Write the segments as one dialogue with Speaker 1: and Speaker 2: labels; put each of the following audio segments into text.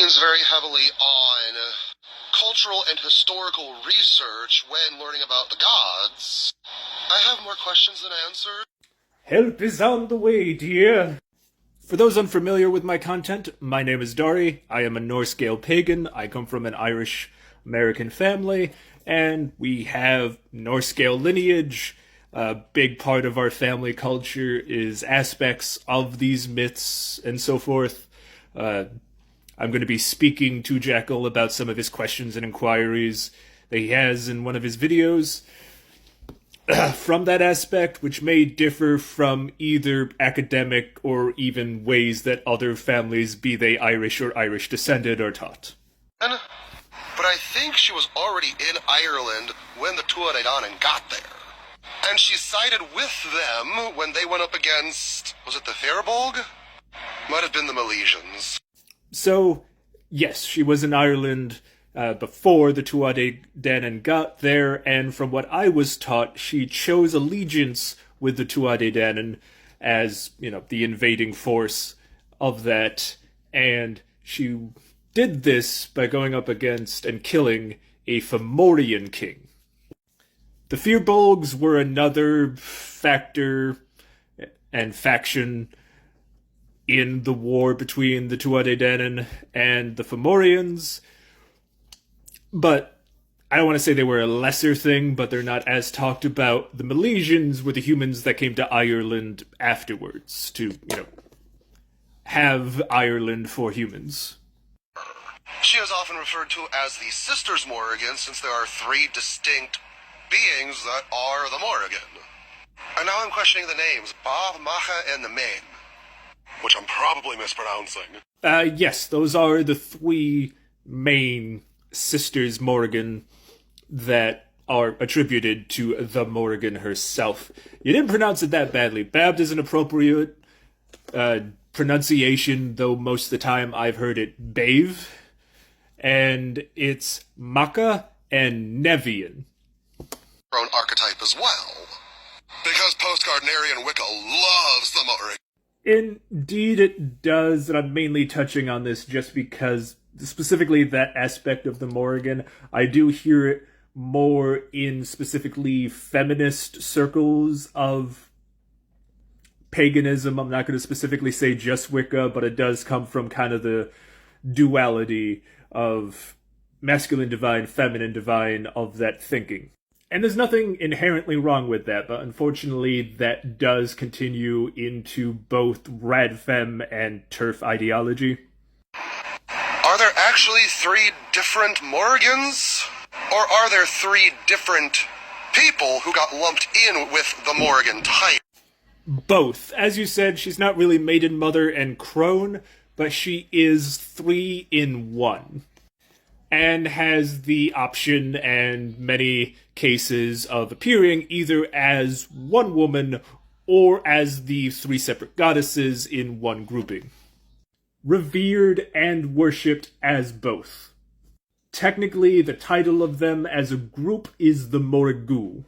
Speaker 1: leans very heavily on cultural and historical research when learning about the gods. I have more questions than answers.
Speaker 2: Help is on the way, dear. For those unfamiliar with my content, my name is Dari. I am a Norse-Gael pagan. I come from an Irish-American family, and we have Norse-Gael lineage. A big part of our family culture is aspects of these myths and so forth. I'm going to be speaking to Jackal about some of his questions and inquiries that he has in one of his videos. From that aspect, which may differ from either academic or even ways that other families, be they Irish or Irish descended, are taught.
Speaker 1: But I think she was already in Ireland when the Tuatha Dé Danann got there. And she sided with them when they went up against, was it the Theurbolg? Might have been the Milesians.
Speaker 2: So, yes, she was in Ireland before the Tuatha Dé Danann got there, and from what I was taught, she chose allegiance with the Tuatha Dé Danann as, the invading force of that, and she did this by going up against and killing a Fomorian king. The Firbolgs were another factor and faction in the war between the Tuatha Dé Danann and the Fomorians, but I don't want to say they were a lesser thing, but they're not as talked about. The Milesians were the humans that came to Ireland afterwards to, have Ireland for humans.
Speaker 1: She is often referred to as the Sisters Morrigan, since there are three distinct beings that are the Morrigan. And now I'm questioning the names, Bob, Macha, and the Main, which I'm probably mispronouncing.
Speaker 2: Yes, those are the three main Sisters Morrigan that are attributed to the Morrigan herself. You didn't pronounce it that badly. Babbed is an appropriate pronunciation, though most of the time I've heard it Bave. And it's Macha and Nevian.
Speaker 1: Own archetype as well. Because post-Gardnerian Wicca loves the Morrigan.
Speaker 2: Indeed it does, and I'm mainly touching on this just because specifically that aspect of the Morrigan, I do hear it more in specifically feminist circles of paganism. I'm not going to specifically say just Wicca, but it does come from kind of the duality of masculine divine, feminine divine of that thinking. And there's nothing inherently wrong with that, but unfortunately that does continue into both Radfem and TERF ideology.
Speaker 1: Are there actually three different Morrigans? Or are there three different people who got lumped in with the Morrigan type?
Speaker 2: Both. As you said, she's not really Maiden Mother and Crone, but she is 3 in 1. And has the option and many cases of appearing either as one woman or as the 3 separate goddesses in one grouping. Revered and worshipped as both. Technically, the title of them as a group is the Morrigu.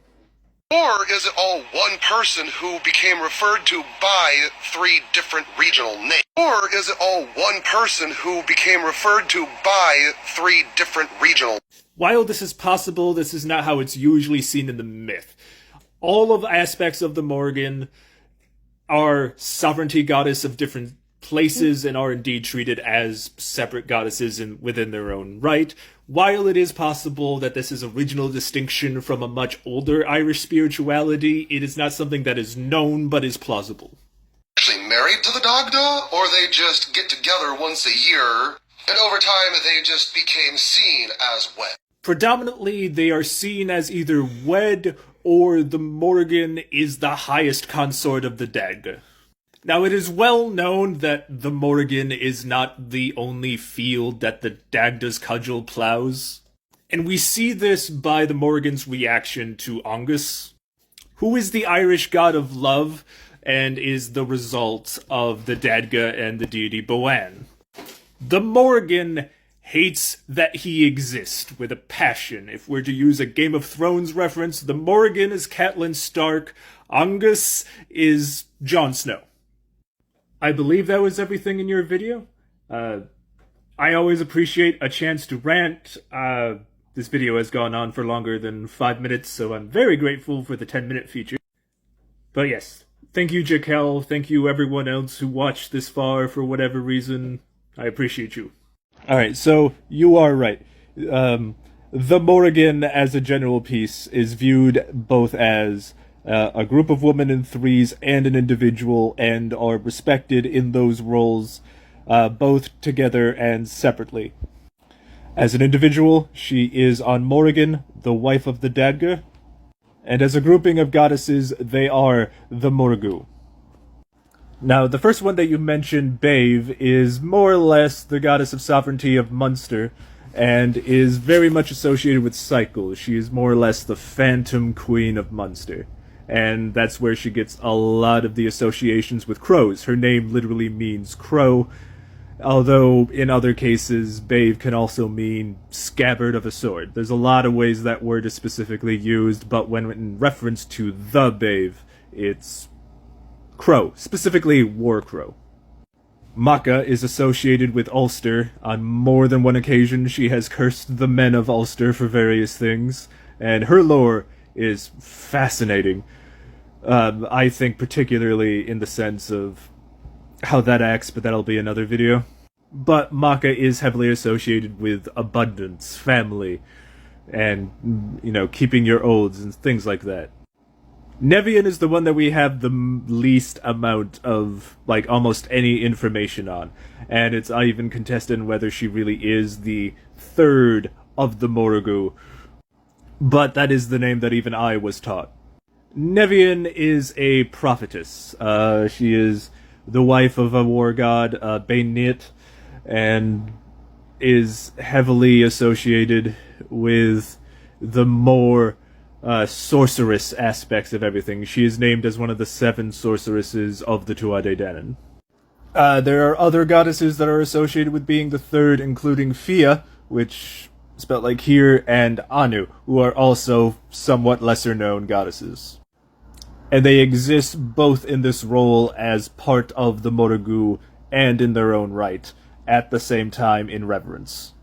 Speaker 1: Or is it all one person who became referred to by 3 different regional names? Or is it all one person who became referred to by 3 different regional...
Speaker 2: While this is possible, this is not how it's usually seen in the myth. All of the aspects of the Morrigan are sovereignty goddess of different places and are indeed treated as separate goddesses within their own right. While it is possible that this is a regional distinction from a much older Irish spirituality, it is not something that is known but is plausible.
Speaker 1: Actually married to the Dagda, or they just get together once a year, and over time they just became seen as wed?
Speaker 2: Predominantly, they are seen as either wed or the Morrigan is the highest consort of the Dagda. Now, it is well known that the Morrigan is not the only field that the Dagda's cudgel plows. And we see this by the Morrigan's reaction to Angus, who is the Irish god of love and is the result of the Dagda and the deity Boann. The Morrigan hates that he exists with a passion. If we're to use a Game of Thrones reference, the Morrigan is Catelyn Stark, Angus is Jon Snow. I believe that was everything in your video. I always appreciate a chance to rant. This video has gone on for longer than 5 minutes, so I'm very grateful for the 10-minute feature. But yes, thank you, Jaquel. Thank you, everyone else who watched this far for whatever reason. I appreciate you. Alright, so you are right. The Morrigan, as a general piece, is viewed both as a group of women in threes and an individual, and are respected in those roles, both together and separately. As an individual, she is on Morrigan, the wife of the Dadga, and as a grouping of goddesses, they are the Morgu. Now, the first one that you mentioned, Bave, is more or less the goddess of sovereignty of Munster, and is very much associated with cycles. She is more or less the Phantom Queen of Munster, and that's where she gets a lot of the associations with crows. Her name literally means crow, although in other cases, Bave can also mean scabbard of a sword. There's a lot of ways that word is specifically used, but when in reference to the Bave, it's crow, specifically war crow. Maka is associated with Ulster. On more than one occasion, she has cursed the men of Ulster for various things, and her lore is fascinating. I think particularly in the sense of how that acts, but that'll be another video. But Maka is heavily associated with abundance, family, and, you know, keeping your olds and things like that. Nevian is the one that we have the least amount of, like, almost any information on. And it's even contested whether she really is the third of the Morrigu. But that is the name that even I was taught. Nevian is a prophetess. She is the wife of a war god, Bainit, and is heavily associated with the more sorceress aspects of everything. She is named as one of the 7 sorceresses of the Tuatha Dé Danann. There are other goddesses that are associated with being the third, including Fia, which spelled like here, and Anu, who are also somewhat lesser known goddesses. And they exist both in this role as part of the Morrigu and in their own right, at the same time in reverence.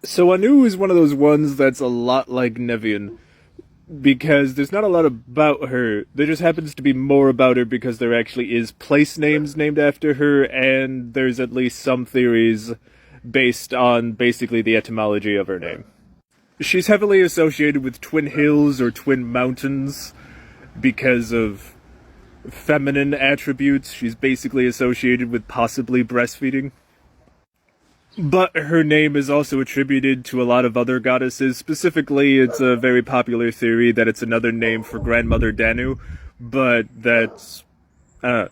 Speaker 2: So Anu is one of those ones that's a lot like Nevian, because there's not a lot about her. There just happens to be more about her because there actually is place names named after her, and there's at least some theories based on basically the etymology of her name. She's heavily associated with twin hills or twin mountains because of feminine attributes. She's basically associated with possibly breastfeeding. But her name is also attributed to a lot of other goddesses. Specifically, it's a very popular theory that it's another name for Grandmother Danu, but that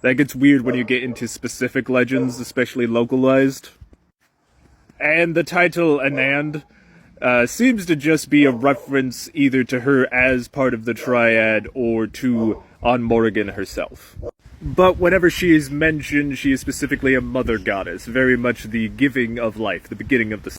Speaker 2: gets weird when you get into specific legends, especially localized. And the title Anand seems to just be a reference either to her as part of the Triad or to on Morrigan herself. But whenever she is mentioned, she is specifically a mother goddess, very much the giving of life, the beginning of the